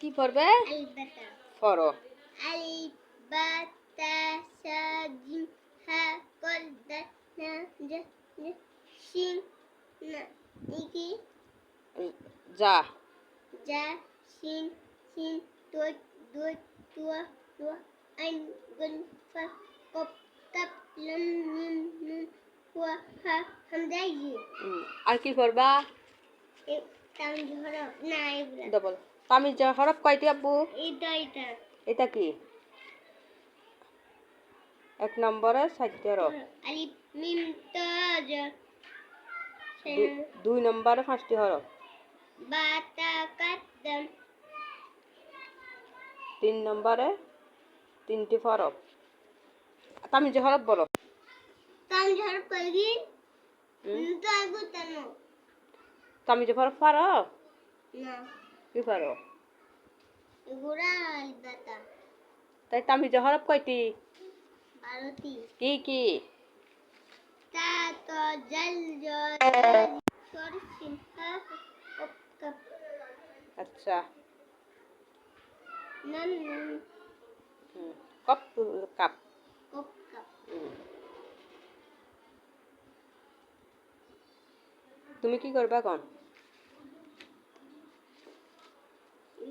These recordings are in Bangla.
কি পড়বে? আলবাতা। পড়ো। আলবাতা সাজিম হা কল দা না জা শিন না ইকি যা যা শিন শিন তোত দোত তুয়া তুয়া আইন গুন ফা কপ কাপ লম মিম নুন হুয়া হা হামজা ই। আর কি পড়বা? তামিজ হরফ না এগুলা। ডবল তামিজ হরফ কয়টি আব্বু? এটা এটা কি? এক নম্বরে 4টি হরফ। আলিফ মিম তা জা। 2 নম্বরে 5টি হরফ। বা তা কাত দাম। 3 নম্বরে 3টি হরফ। তামিজ হরফ বলো। তামিজ হরফ কয়টি? তো আইবো তানো। তামিজ হরফ পারো? না। কি পারো? এগুলা আলবাতা। তাই তামিজ হরফ কয়টি? 12টি। কি কি? তা তো জাল জল সরসিন হা কপ কাপ। আচ্ছা। নান নুন কপ কাপ। কপ কাপ। তুমি কি করবা কোন?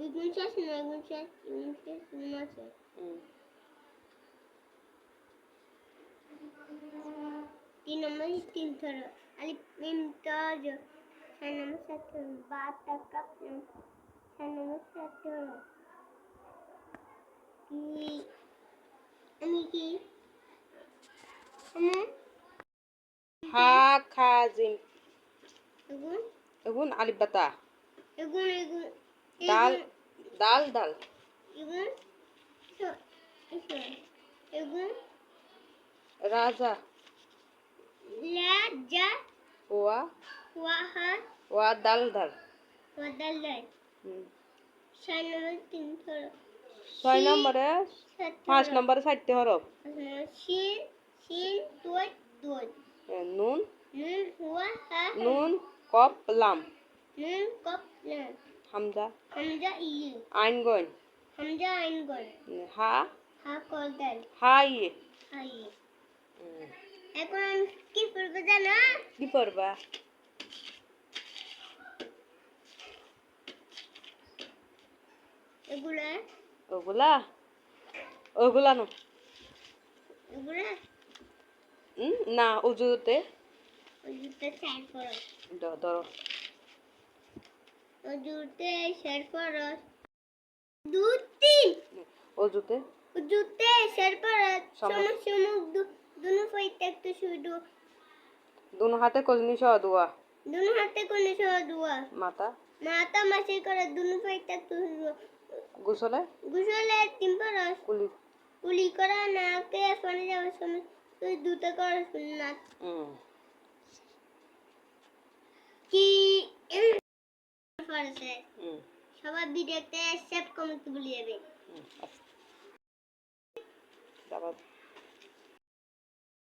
এগুন শেষ না এগুন শেষ না শেষ। 3 নম্বর 3 ধরো। আলিফ মিম তা জা। 4 নম্বর 7 ধরো। বা তা কাপ 4 নম্বর 7 ধরো। কি আমি কি হা খা জিম। এগুন এগুন আলিফ বাতা। এগুন দাল দাল দাল। এগুন এগুন রাজা। লা জা ওয়া ওয়া হা ওয়া দাল দাল। ওয়া দাল দাল। 6 নম্বর 3 ধরো। 6 নম্বরে 5 নম্বরে 4টি হরফ। শিন শিন তোত দোত। নুন নুন হুয়া হা নুন কপ লাম। নুন কপ লাম। হামজা হামজা ই। আইন গইন। হামজা আইন গল। হা হা কল দাল। হাই। হাই। এখন আমি কি পড়বো জানো? কি পড়বা? এগুলা ওগুলা ওগুলা না। এগুলা না উজুতে ওজুতে শেয়ার করো। ধরো। ওজুতে শেয়ার করো। দুটি অজুতে ওজুতে শেয়ার করো। সমুখ দুনো ফাইতে একটু শুধু। দুনো হাতে কজনি সহ দোয়া। দুনো হাতে কোনে সহ দোয়া। মাথা মাথা মাসে করে দুনো ফাইতে একটু শুধু। গোসলে গোসলে 3 পারস। কুলি কুলি করা নাকে পানি যাওয়ার সময় তুই দুটো করে না কি পড়ছে। সবাই ভিডিওতে সেভ কমেন্ট বলে যাবে।